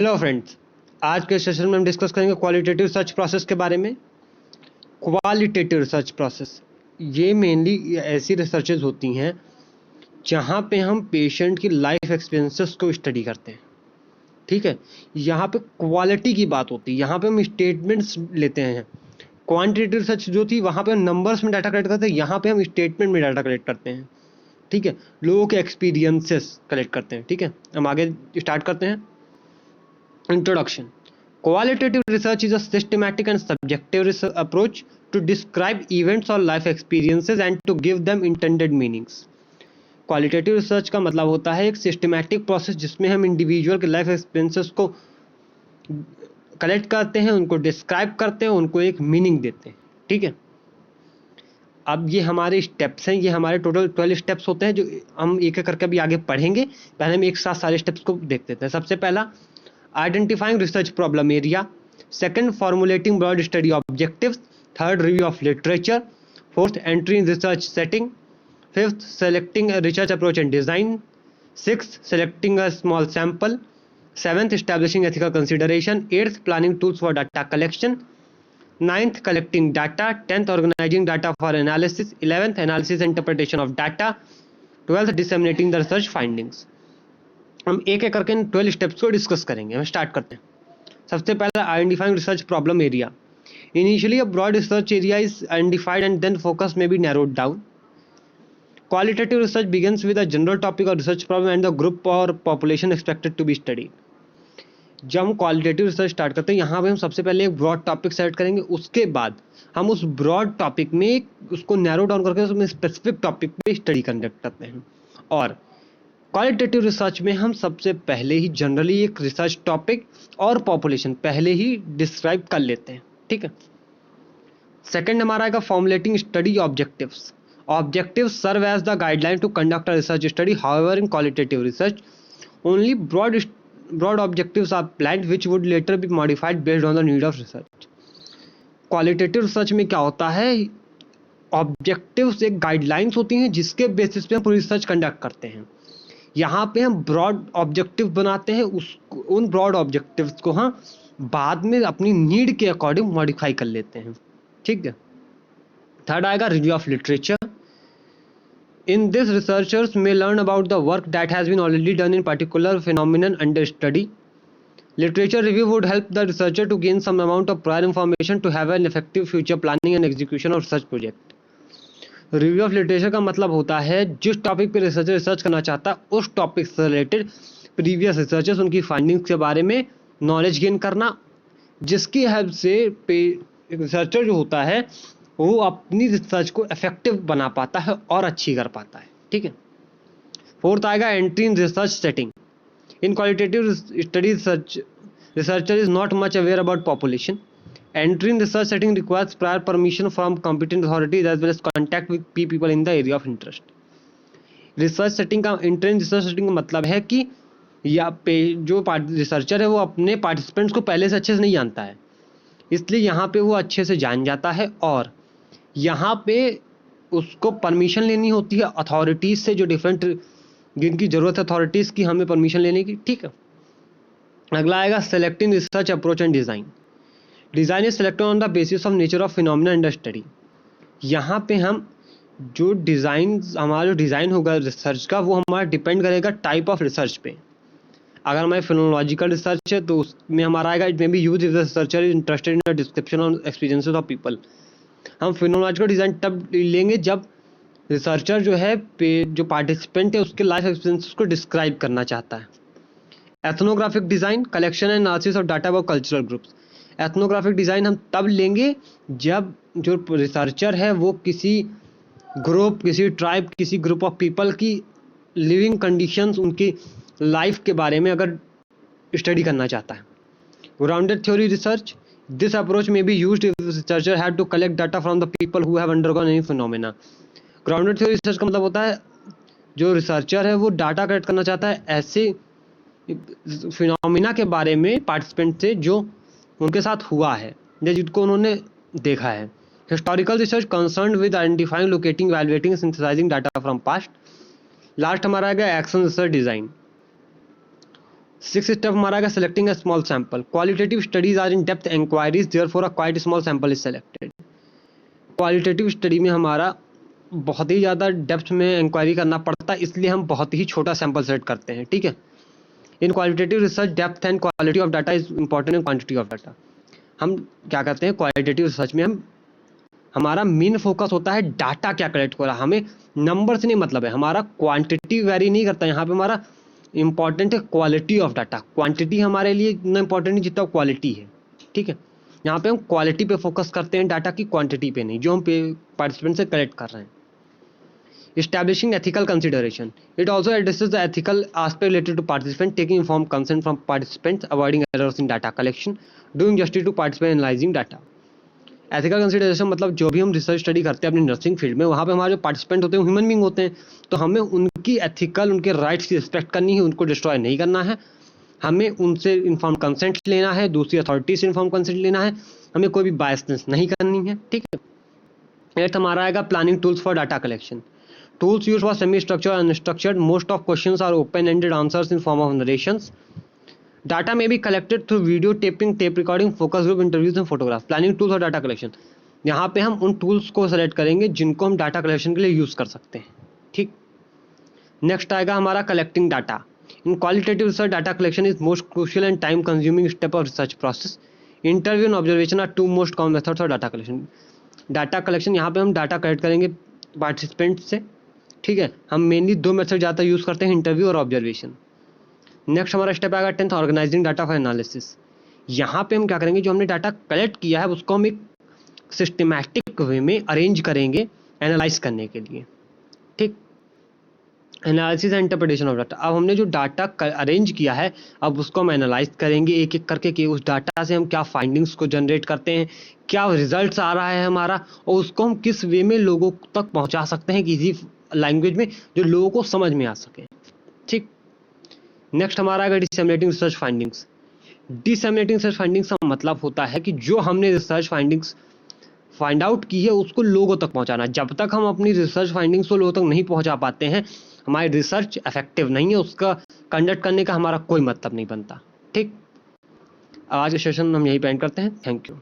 Hello friends, आज के session में हम डिस्कस करेंगे क्वालिटेटिव सर्च प्रोसेस के बारे में। क्वालिटेटिव रिसर्च प्रोसेस ये मेनली ऐसी रिसर्चेज होती हैं जहाँ पे हम पेशेंट की लाइफ एक्सपीरियंसेस को स्टडी करते हैं। ठीक है, यहाँ पे क्वालिटी की बात होती है, यहाँ पे हम स्टेटमेंट्स लेते हैं। क्वांटिटेटिव रिसर्च जो थी वहाँ पे हम नंबर्स में डाटा कलेक्ट करते हैं, यहाँ पे हम स्टेटमेंट में डाटा कलेक्ट करते हैं। ठीक है, लोगों के एक्सपीरियंसेस कलेक्ट करते हैं। ठीक है, हम आगे स्टार्ट करते हैं। Introduction. Qualitative research is a systematic and subjective approach to describe events or life experiences and to give them intended meanings. Qualitative research का मतलब होता है एक सिस्टमैटिक प्रोसेस जिसमें हम इंडिविजुअल के लाइफ एक्सपीरियंसेस को कलेक्ट करते हैं, उनको डिस्क्राइब करते हैं, उनको एक मीनिंग देते हैं। ठीक है, अब ये हमारे स्टेप्स हैं, ये हमारे टोटल 12 स्टेप्स होते हैं जो हम एक एक करके अभी आगे पढ़ेंगे। पहले हम एक साथ सारे स्टेप्स को देख लेते हैं। सबसे पहला identifying research problem area, second formulating broad study objectives, third review of literature, fourth entry in research setting, fifth selecting a research approach and design, sixth selecting a small sample, seventh establishing ethical consideration, eighth planning tools for data collection, ninth collecting data, 10th organizing data for analysis, 11th analysis and interpretation of data, 12th disseminating the research findings. हम एक एक करके इन 12 steps को discuss करेंगे। हम start करते हैं। सबसे पहला identifying research problem area. Initially a broad research area is identified and then focus may be narrowed down. Qualitative research begins with a general topic और research problem and the group और population expected to be studied. जब हम qualitative research start करते हैं, यहाँ पे हम सबसे पहले एक ब्रॉड टॉपिक सेलेक्ट करेंगे, उसके बाद हम उस ब्रॉड टॉपिक में उसको नैरो डाउन करके उसमें स्पेसिफिक टॉपिक पे स्टडी कंडक्ट करते हैं। और क्वालिटेटिव रिसर्च में हम सबसे पहले ही जनरली एक रिसर्च टॉपिक और पॉपुलेशन पहले ही डिस्क्राइब कर लेते हैं। ठीक है, सेकंड हमारा आएगा formulating study objectives. Objectives serve as the guideline to conduct a research study. However in qualitative research only broad objectives are planned which would later be modified based on the need of research. Qualitative research में क्या होता है, objectives एक guidelines होती हैं जिसके basis पे हम पूरी रिसर्च कंडक्ट करते हैं। यहाँ पे हम ब्रॉड ऑब्जेक्टिव बनाते हैं, उन ब्रॉड ऑब्जेक्टिव्स को हम बाद में अपनी नीड के अकॉर्डिंग मॉडिफाई कर लेते हैं। ठीक है, थर्ड आएगा review of literature. In this researchers may learn about the work that has been already done in particular phenomenon under study. Literature review would help the researcher to gain some amount of prior information to have an effective future planning and execution of research project. Review of literature का मतलब होता है जिस topic पे researcher research करना चाहता है उस टॉपिक से रिलेटेड प्रीवियस रिसर्चर्स उनकी फाइंडिंग्स के बारे में नॉलेज गेन करना, जिसकी हेल्प से रिसर्चर जो होता है वो अपनी रिसर्च को इफेक्टिव बना पाता है और अच्छी कर पाता है। ठीक है, फोर्थ आएगा entry in research setting. In qualitative study researcher is not much aware about population. Entry in research setting requires prior permission from competent authorities as well as contact with people in the area of interest. Research setting का entry in research setting का मतलब है कि या पे जो researcher है वो अपने पार्टिसिपेंट्स को पहले से अच्छे से नहीं जानता है, इसलिए यहाँ पे वो अच्छे से जान जाता है और यहाँ पे उसको परमिशन लेनी होती है अथॉरिटीज़ से, जो डिफरेंट जिनकी ज़रूरत है अथॉरिटीज़ की हमें परमिशन लेने की। ठीक है, अगला आएगा selecting research approach and design. Design is selected on the basis of nature of phenomena under study. यहाँ पे हम जो हमारा जो डिज़ाइन होगा रिसर्च का वो हमारा डिपेंड करेगा टाइप ऑफ रिसर्च पे। अगर हमारी फिनोलॉजिकल रिसर्च है तो उसमें हमारा आएगा it may be use if the researcher is interested in the description on experiences of people. हम फिनोलॉजिकल डिज़ाइन तब लेंगे जब रिसर्चर जो है जो पार्टिसिपेंट है उसके लाइफ एक्सपीरियंसेस को डिस्क्राइब करना चाहता है। Ethnographic design collection and analysis of data about cultural groups. Ethnographic design हम तब लेंगे जब जो रिसर्चर है वो किसी ग्रुप, किसी ट्राइब, किसी ग्रुप ऑफ पीपल की लिविंग कंडीशंस, उनकी लाइफ के बारे में अगर स्टडी करना चाहता है। Grounded theory research, this approach may be used if researcher had to collect data from the people who have undergone any phenomena. Grounded theory research का मतलब होता है जो रिसर्चर है वो डाटा कलेक्ट करना चाहता है ऐसे फिनोमेना के बारे में पार्टिसिपेंट से जो उनके साथ हुआ है या जिनको उन्होंने देखा है। Historical research concern with identifying, locating, valuating, synthesising data from past. Last हमारा आ गया action research design. Six step हमारा आएगा selecting a small sample. Qualitative studies are in depth inquiries, therefore a quite small sample is selected. Qualitative study में हमारा बहुत ही ज़्यादा depth में इंक्वायरी करना पड़ता है, इसलिए हम बहुत ही छोटा सैंपल सेलेक्ट करते हैं, ठीक है। इन qualitative research depth and quality of data is important in quantity of data. हम क्या करते हैं क्वालिटेटिव रिसर्च में, हमारा मेन फोकस होता है डाटा क्या कलेक्ट हो रहा है, हमें नंबर से नहीं मतलब है, हमारा क्वांटिटी वेरी नहीं करता। यहाँ पे हमारा इंपॉर्टेंट है क्वालिटी ऑफ डाटा। क्वांटिटी हमारे लिए इतना इंपॉर्टेंट नहीं जितना क्वालिटी है, ठीक है। यहाँ पे हम क्वालिटी पे फोकस करते हैं, डाटा की क्वांटिटी पे नहीं, जो हम पार्टिसिपेंट से कलेक्ट कर रहे हैं। Establishing ethical consideration. It also addresses the ethical aspect related to participants, taking informed consent from participants, avoiding errors in data collection, doing justice to participants, analyzing data. Ethical consideration मतलब जो भी हम research study करते हैं अपनी nursing field में, वहाँ पे हमारे जो पार्टिसिपेंट होते हैं ह्यूमन बींग होते हैं, तो हमें उनकी एथिकल, उनके राइट्स की रिस्पेक्ट करनी है, उनको डिस्ट्रॉय नहीं करना है, हमें उनसे इन्फॉर्म कंसेंट लेना है, दूसरी अथॉरिटी से इन्फॉर्म कंसेंट लेना है, हमें कोई भी बायसनेस नहीं करनी है, ठीक है। नेक्स्ट हमारा आएगा planning tools for data collection. Tools used for semi-structured and unstructured. Most of questions are open-ended answers in form of narrations. Data may be collected through video taping, tape recording, focus group interviews and photographs. Planning tools और data collection. यहाँ पे हम उन tools को select करेंगे जिनको हम data collection के लिए use कर सकते हैं, ठीक। Next आएगा हमारा collecting data. In qualitative research, data collection is most crucial and time-consuming step of research process. Interview and observation are two most common methods of data collection. Data collection यहाँ पे हम data collect करेंगे participants से, ठीक है। हम mainly दो method ज़्यादा यूज़ करते हैं, इंटरव्यू और ऑब्जर्वेशन। नेक्स्ट हमारा स्टेप आएगा 10th, organising data for analysis. यहाँ पे हम क्या करेंगे, जो हमने डाटा कलेक्ट किया है उसको हम एक सिस्टमैटिक वे में अरेंज करेंगे एनालाइज करने के लिए, ठीक। Analysis and interpretation of data. अब हमने जो डाटा अरेंज किया है, अब उसको हम एनालाइज करेंगे एक एक करके कि उस डाटा से हम क्या फाइंडिंग्स को जनरेट करते हैं, क्या रिजल्ट्स आ रहा है हमारा, और उसको हम किस वे में लोगों तक पहुँचा सकते हैं, किसी लैंग्वेज में जो लोगों को समझ में आ सके, ठीक। नेक्स्ट हमारा आएगा disseminating research findings. Disseminating research findings का मतलब होता है कि जो हमने रिसर्च फाइंडिंग्स फाइंड आउट की है उसको लोगों तक पहुंचाना। जब तक हम अपनी रिसर्च फाइंडिंग्स को लोगों तक नहीं पहुंचा पाते हैं, हमारी रिसर्च इफेक्टिव नहीं है, उसका कंडक्ट करने का हमारा कोई मतलब नहीं बनता, ठीक। आज के सेशन हम यही पेंड करते हैं। Thank you.